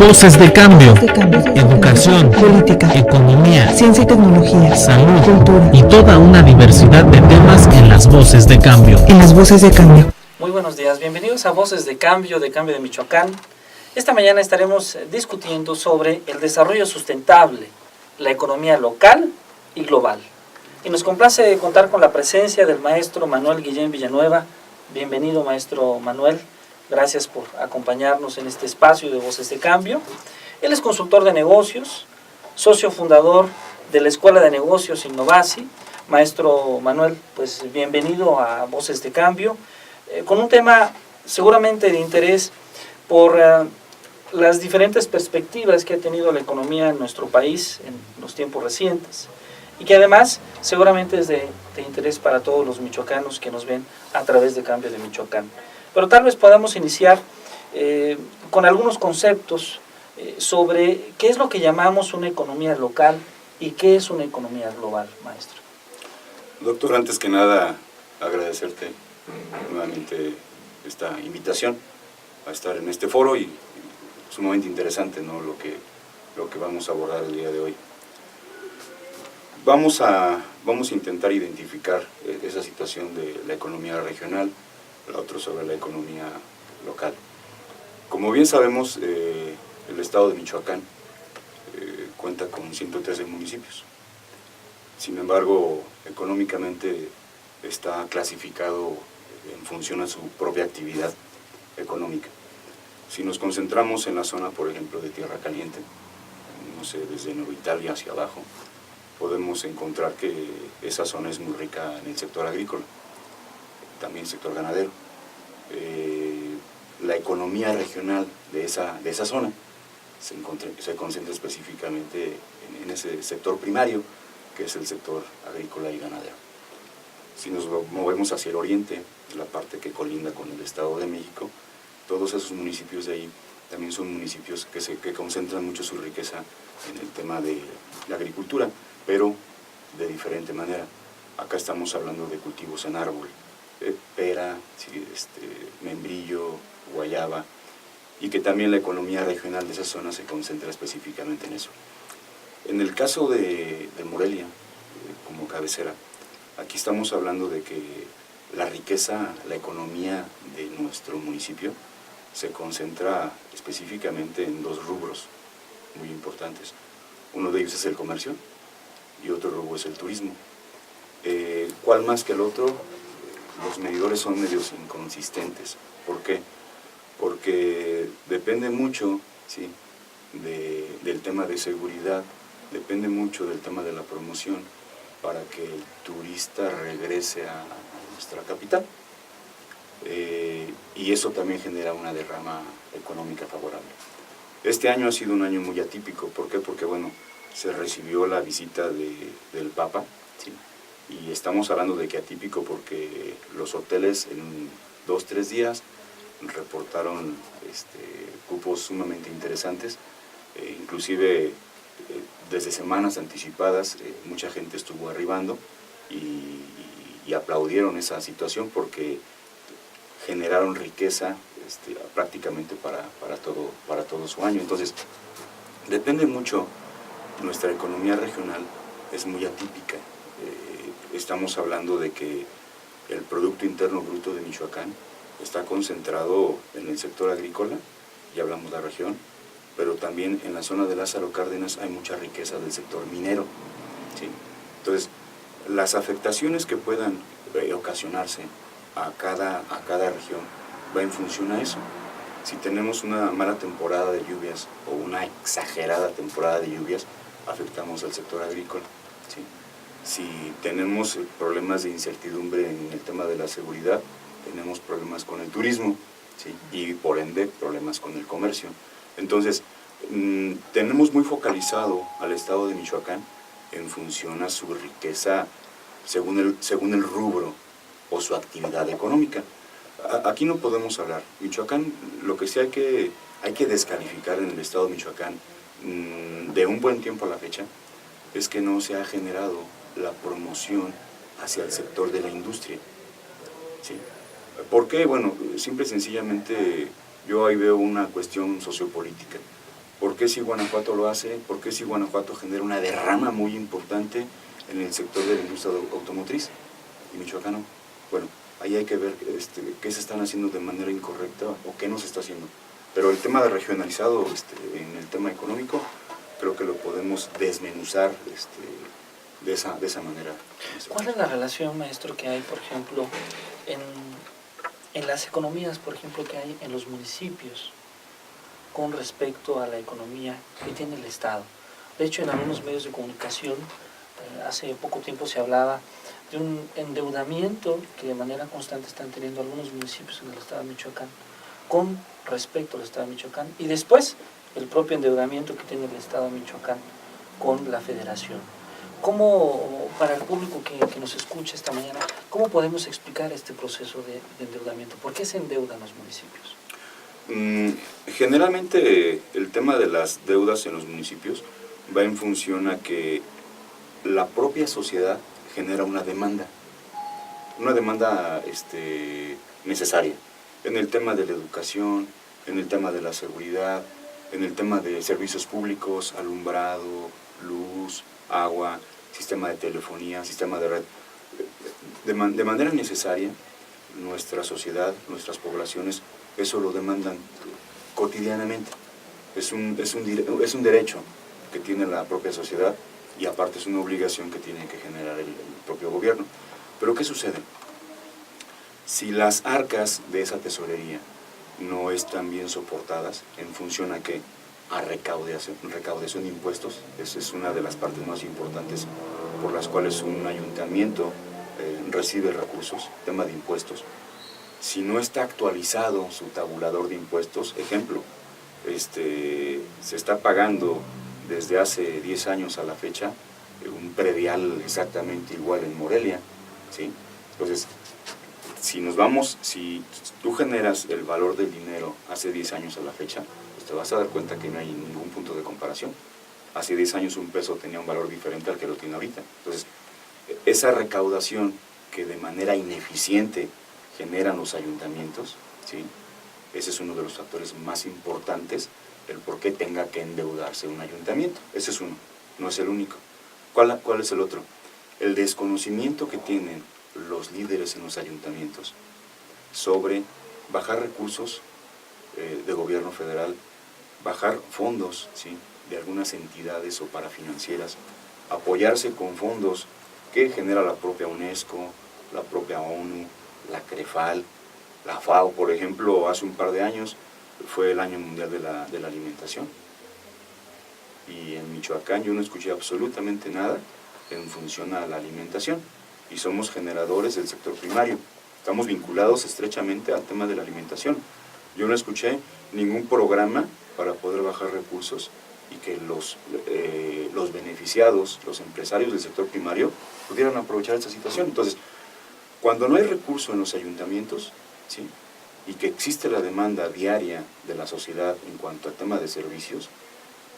Voces de cambio. Educación, política, economía, ciencia y tecnología, salud, cultura y toda una diversidad de temas en las Voces de Cambio. En las Voces de Cambio. Muy buenos días, bienvenidos a Voces de Cambio de Michoacán. Esta mañana estaremos discutiendo sobre el desarrollo sustentable, la economía local y global. Y nos complace contar con la presencia del maestro Manuel Guillén Villanueva. Bienvenido, maestro Manuel. Gracias por acompañarnos en este espacio de Voces de Cambio. Él es consultor de negocios, socio fundador de la Escuela de Negocios Innovasi. Maestro Manuel, pues bienvenido a Voces de Cambio, con un tema seguramente de interés por las diferentes perspectivas que ha tenido la economía en nuestro país en los tiempos recientes, y que además seguramente es de interés para todos los michoacanos que nos ven a través de Cambio de Michoacán. Pero tal vez podamos iniciar con algunos conceptos sobre qué es lo que llamamos una economía local y qué es una economía global, maestro. Doctor, antes que nada, agradecerte nuevamente esta invitación a estar en este foro y sumamente interesante, ¿no?, lo que vamos a abordar el día de hoy. Vamos a intentar identificar esa situación de la economía regional, la otra sobre la economía local. Como bien sabemos, el estado de Michoacán cuenta con 113 municipios. Sin embargo, económicamente está clasificado en función a su propia actividad económica. Si nos concentramos en la zona, por ejemplo, de Tierra Caliente, no sé, desde Nueva Italia hacia abajo, podemos encontrar que esa zona es muy rica en el sector agrícola, también el sector ganadero. La economía regional de esa zona se concentra específicamente en ese sector primario, que es el sector agrícola y ganadero. Si nos movemos hacia el oriente, la parte que colinda con el Estado de México, todos esos municipios de ahí también son municipios que concentran mucho su riqueza en el tema de la agricultura, pero de diferente manera. Acá estamos hablando de cultivos en árbol, pera, membrillo, guayaba, y que también la economía regional de esa zona se concentra específicamente en eso. En el caso de Morelia, como cabecera, aquí estamos hablando de que la riqueza, la economía de nuestro municipio se concentra específicamente en dos rubros muy importantes. Uno de ellos es el comercio y otro rubro es el turismo. ¿Cuál más que el otro? Los medidores son medios inconsistentes. ¿Por qué? Porque depende mucho, ¿sí?, del tema de seguridad, depende mucho del tema de la promoción para que el turista regrese a nuestra capital. Y eso también genera una derrama económica favorable. Este año ha sido un año muy atípico. ¿Por qué? Porque, bueno, se recibió la visita del Papa, ¿sí?, y estamos hablando de que atípico porque los hoteles en 2-3 días reportaron cupos sumamente interesantes, inclusive desde semanas anticipadas mucha gente estuvo arribando y aplaudieron esa situación porque generaron riqueza prácticamente para todo su año. Entonces, depende mucho, nuestra economía regional es muy atípica. Estamos hablando de que el Producto Interno Bruto de Michoacán está concentrado en el sector agrícola, ya hablamos de la región, pero también en la zona de Lázaro Cárdenas hay mucha riqueza del sector minero, ¿sí? Entonces, las afectaciones que puedan ocasionarse a cada región va en función a eso. Si tenemos una mala temporada de lluvias o una exagerada temporada de lluvias, afectamos al sector agrícola, ¿sí? Si tenemos problemas de incertidumbre en el tema de la seguridad, tenemos problemas con el turismo, ¿sí?, y por ende problemas con el comercio. Entonces, tenemos muy focalizado al estado de Michoacán en función a su riqueza según el rubro o su actividad económica. Aquí no podemos hablar. Michoacán, lo que sí hay que descalificar en el estado de Michoacán de un buen tiempo a la fecha es que no se ha generado la promoción hacia el sector de la industria, ¿sí? ¿Por qué? Bueno, simple y sencillamente yo ahí veo una cuestión sociopolítica. ¿Por qué si Guanajuato lo hace? ¿Por qué si Guanajuato genera una derrama muy importante en el sector de la industria automotriz y Michoacán no? Bueno, ahí hay que ver qué se están haciendo de manera incorrecta o qué no se está haciendo. Pero el tema de regionalizado en el tema económico, creo que lo podemos desmenuzar de esa manera. ¿Cuál es la relación, maestro, que hay, por ejemplo, en las economías, por ejemplo, que hay en los municipios con respecto a la economía que tiene el Estado? De hecho, en algunos medios de comunicación, hace poco tiempo se hablaba de un endeudamiento que de manera constante están teniendo algunos municipios en el estado de Michoacán con respecto al estado de Michoacán, y después el propio endeudamiento que tiene el estado de Michoacán con la federación. ¿Cómo, para el público que nos escucha esta mañana, cómo podemos explicar este proceso de endeudamiento? ¿Por qué se endeudan los municipios? Generalmente el tema de las deudas en los municipios va en función a que la propia sociedad genera una demanda necesaria, en el tema de la educación, en el tema de la seguridad, en el tema de servicios públicos, alumbrado, luz, agua, sistema de telefonía, sistema de red. De manera necesaria, nuestra sociedad, nuestras poblaciones, eso lo demandan cotidianamente. Es un derecho que tiene la propia sociedad y aparte es una obligación que tiene que generar el propio gobierno. Pero ¿qué sucede? Si las arcas de esa tesorería no están bien soportadas, ¿en función a qué? A recaudación de impuestos. Esa es una de las partes más importantes por las cuales un ayuntamiento recibe recursos, tema de impuestos. Si no está actualizado su tabulador de impuestos, ejemplo, se está pagando desde hace 10 años a la fecha un predial exactamente igual en Morelia, ¿sí? Entonces, si tú generas el valor del dinero hace 10 años a la fecha, pues te vas a dar cuenta que no hay ningún punto de comparación. Hace 10 años un peso tenía un valor diferente al que lo tiene ahorita. Entonces, esa recaudación que de manera ineficiente generan los ayuntamientos, ¿sí? Ese es uno de los factores más importantes, el por qué tenga que endeudarse un ayuntamiento. Ese es uno, no es el único. ¿Cuál es el otro? El desconocimiento que tienen los líderes en los ayuntamientos sobre bajar recursos de gobierno federal, bajar fondos, ¿sí?, de algunas entidades o parafinancieras, apoyarse con fondos que genera la propia UNESCO, la propia ONU, la CREFAL, la FAO, por ejemplo. Hace un par de años fue el Año Mundial de la Alimentación, y en Michoacán yo no escuché absolutamente nada en función a la alimentación, y somos generadores del sector primario, estamos vinculados estrechamente al tema de la alimentación. Yo no escuché ningún programa para poder bajar recursos y que los beneficiados, los empresarios del sector primario, pudieran aprovechar esta situación. Entonces, cuando no hay recurso en los ayuntamientos, ¿sí?, y que existe la demanda diaria de la sociedad en cuanto al tema de servicios,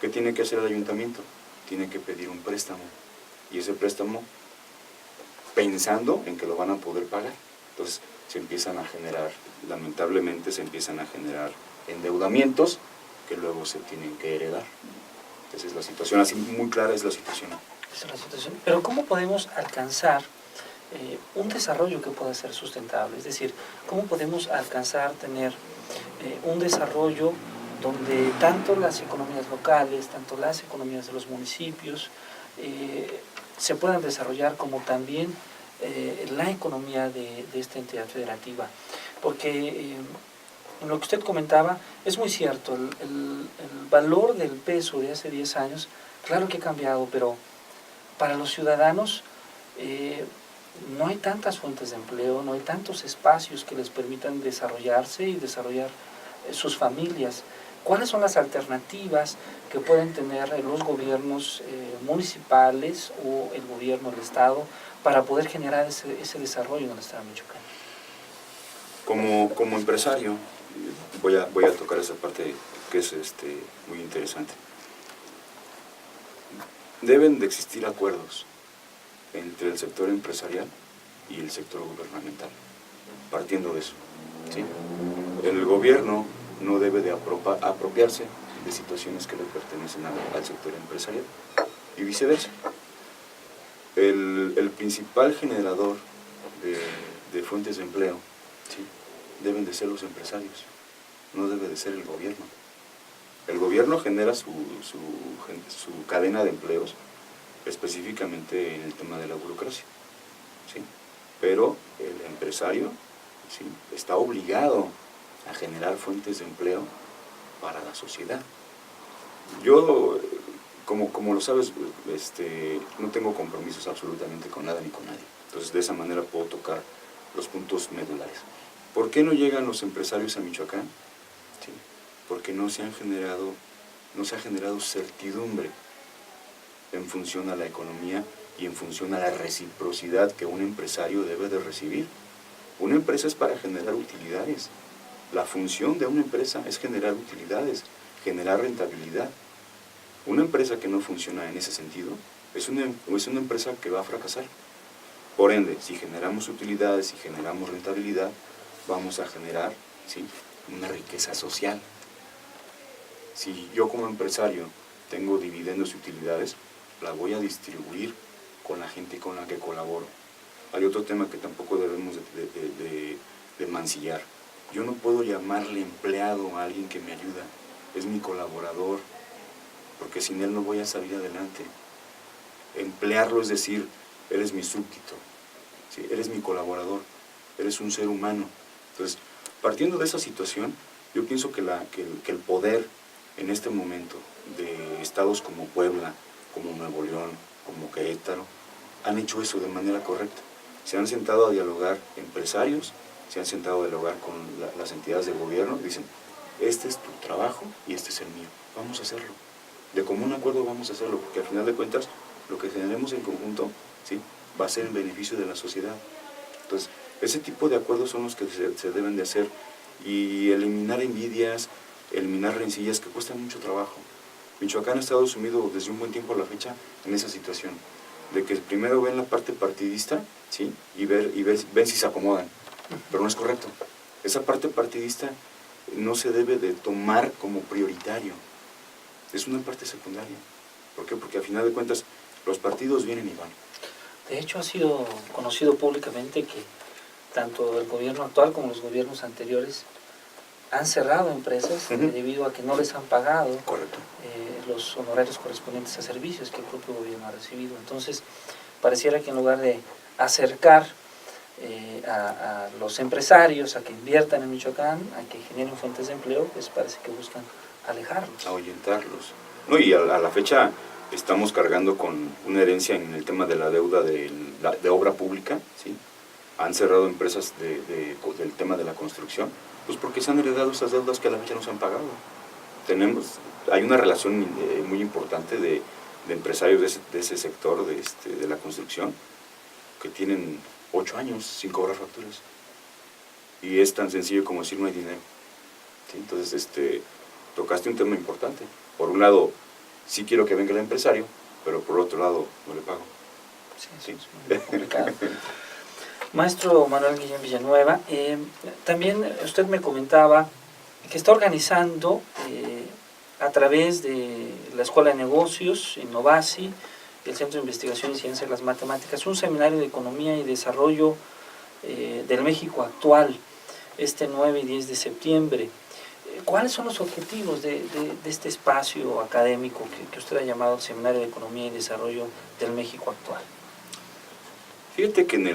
¿qué tiene que hacer el ayuntamiento? Tiene que pedir un préstamo, y ese préstamo pensando en que lo van a poder pagar. Entonces se empiezan a generar, lamentablemente se empiezan a generar endeudamientos que luego se tienen que heredar. Esa es la situación, así muy clara es la situación. Esa es la situación. Pero ¿cómo podemos alcanzar un desarrollo que pueda ser sustentable? Es decir, ¿cómo podemos alcanzar tener un desarrollo donde tanto las economías locales, tanto las economías de los municipios se puedan desarrollar, como también la economía de esta entidad federativa? Porque lo que usted comentaba es muy cierto, el valor del peso de hace 10 años, claro que ha cambiado, pero para los ciudadanos no hay tantas fuentes de empleo, no hay tantos espacios que les permitan desarrollarse y desarrollar sus familias. ¿Cuáles son las alternativas que pueden tener los gobiernos municipales o el gobierno del Estado para poder generar ese desarrollo en el Estado de Michoacán? Como empresario, voy a tocar esa parte que es muy interesante. Deben de existir acuerdos entre el sector empresarial y el sector gubernamental, partiendo de eso, ¿sí? El gobierno no debe de apropiarse de situaciones que le pertenecen al sector empresarial y viceversa. El principal generador de fuentes de empleo, ¿sí?, deben de ser los empresarios, no debe de ser el gobierno. El gobierno genera su cadena de empleos, específicamente en el tema de la burocracia, ¿sí?, pero el empresario, ¿sí?, está obligado a generar fuentes de empleo para la sociedad. Yo, como lo sabes, no tengo compromisos absolutamente con nada ni con nadie. Entonces, de esa manera puedo tocar los puntos medulares. ¿Por qué no llegan los empresarios a Michoacán? ¿Sí? Porque no se ha generado certidumbre en función a la economía y en función a la reciprocidad que un empresario debe de recibir. Una empresa es para generar utilidades. La función de una empresa es generar utilidades, generar rentabilidad. Una empresa que no funciona en ese sentido es una empresa que va a fracasar. Por ende, si generamos utilidades y generamos rentabilidad, vamos a generar, ¿sí?, una riqueza social. Si yo como empresario tengo dividendos y utilidades, la voy a distribuir con la gente con la que colaboro. Hay otro tema que tampoco debemos de mancillar. Yo no puedo llamarle empleado a alguien que me ayuda, es mi colaborador, porque sin él no voy a salir adelante. Emplearlo es decir, eres mi súbdito, ¿sí?, eres mi colaborador, eres un ser humano. Entonces, partiendo de esa situación, yo pienso que el poder en este momento de estados como Puebla, como Nuevo León, como Querétaro, han hecho eso de manera correcta. Se han sentado a dialogar empresarios, se han sentado a dialogar con las entidades del gobierno, dicen, este es tu trabajo y este es el mío, vamos a hacerlo. De común acuerdo vamos a hacerlo, porque al final de cuentas, lo que generemos en conjunto, ¿sí?, va a ser en beneficio de la sociedad. Entonces, ese tipo de acuerdos son los que se deben de hacer, y eliminar envidias, eliminar rencillas que cuestan mucho trabajo. Michoacán ha estado sumido desde un buen tiempo a la fecha en esa situación, de que primero ven la parte partidista, ¿sí?, y ven si se acomodan, pero no es correcto. Esa parte partidista no se debe de tomar como prioritario, es una parte secundaria. ¿Por qué? Porque al final de cuentas los partidos vienen y van. De hecho, ha sido conocido públicamente que tanto el gobierno actual como los gobiernos anteriores han cerrado empresas debido a que no les han pagado los honorarios correspondientes a servicios que el propio gobierno ha recibido. Entonces, pareciera que en lugar de acercar a los empresarios a que inviertan en Michoacán, a que generen fuentes de empleo, pues parece que buscan alejarlos. Ahuyentarlos. No, y a la fecha estamos cargando con una herencia en el tema de la deuda de obra pública, ¿sí? Han cerrado empresas del tema de la construcción, pues porque se han heredado esas deudas que a la fecha no se han pagado. Hay una relación muy importante de empresarios de ese sector, de la construcción, que tienen 8 años sin cobrar facturas. Y es tan sencillo como decir no hay dinero. ¿Sí? Entonces, tocaste un tema importante. Por un lado, sí quiero que venga el empresario, pero por otro lado, no le pago. Sí. Es muy complicado. Maestro Manuel Guillén Villanueva, también usted me comentaba que está organizando a través de la Escuela de Negocios, Innovasi, el Centro de Investigación y Ciencia de las Matemáticas, un seminario de Economía y Desarrollo del México actual, este 9 y 10 de septiembre. ¿Cuáles son los objetivos de este espacio académico que usted ha llamado Seminario de Economía y Desarrollo del México actual? Fíjate que en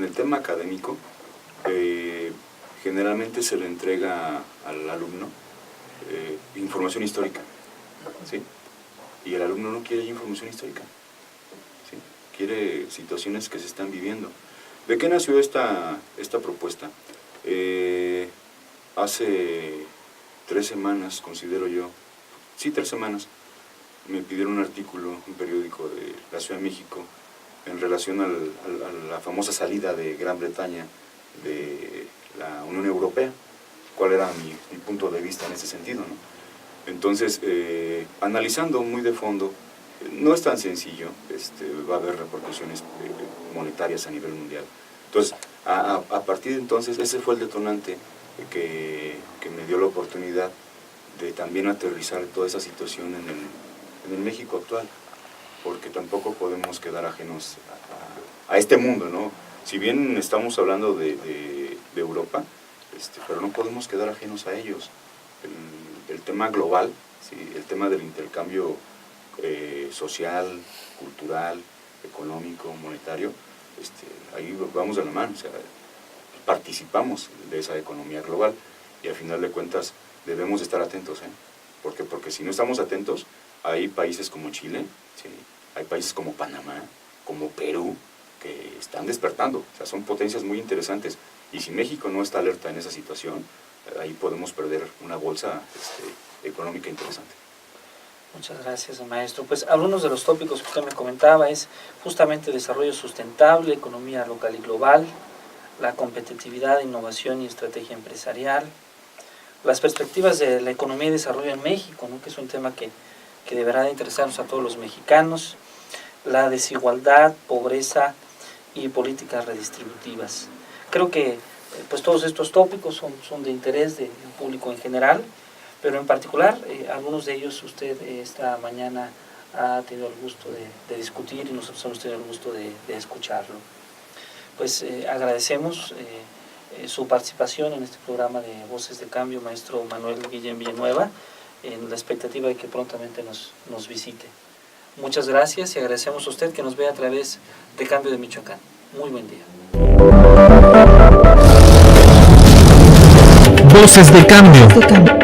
el tema académico, generalmente se le entrega al alumno información histórica, ¿sí? Y el alumno no quiere información histórica, ¿sí? Quiere situaciones que se están viviendo. ¿De qué nació esta propuesta? Hace 3 semanas, considero yo, sí, 3 semanas, me pidieron un artículo, un periódico de la Ciudad de México, en relación a la famosa salida de Gran Bretaña de la Unión Europea, cuál era mi punto de vista en ese sentido, ¿no? Entonces, analizando muy de fondo, no es tan sencillo, va a haber repercusiones monetarias a nivel mundial. Entonces, a partir de entonces, ese fue el detonante que me dio la oportunidad de también aterrizar toda esa situación en el México actual, porque tampoco podemos quedar ajenos a este mundo, ¿no? Si bien estamos hablando de Europa, pero no podemos quedar ajenos a ellos. El tema global, ¿sí? El tema del intercambio social, cultural, económico, monetario, ahí vamos de la mano, o sea, participamos de esa economía global y al final de cuentas debemos estar atentos, ¿eh? ¿Por qué? Porque si no estamos atentos, hay países como Chile, ¿sí? Hay países como Panamá, como Perú, que están despertando, o sea, son potencias muy interesantes, y si México no está alerta en esa situación, ahí podemos perder una bolsa económica interesante. Muchas gracias, maestro. Pues algunos de los tópicos que usted me comentaba es justamente desarrollo sustentable, economía local y global, la competitividad, innovación y estrategia empresarial, las perspectivas de la economía y desarrollo en México, ¿no? Que es un tema que deberá de interesarnos a todos los mexicanos, la desigualdad, pobreza y políticas redistributivas. Creo que pues todos estos tópicos son de interés del público en general, pero en particular algunos de ellos usted esta mañana ha tenido el gusto de discutir y nosotros hemos tenido el gusto de escucharlo. Pues agradecemos su participación en este programa de Voces de Cambio, maestro Manuel Guillén Villanueva, en la expectativa de que prontamente nos visite. Muchas gracias y agradecemos a usted que nos vea a través de Cambio de Michoacán. Muy buen día. Voces de Cambio. De cambio.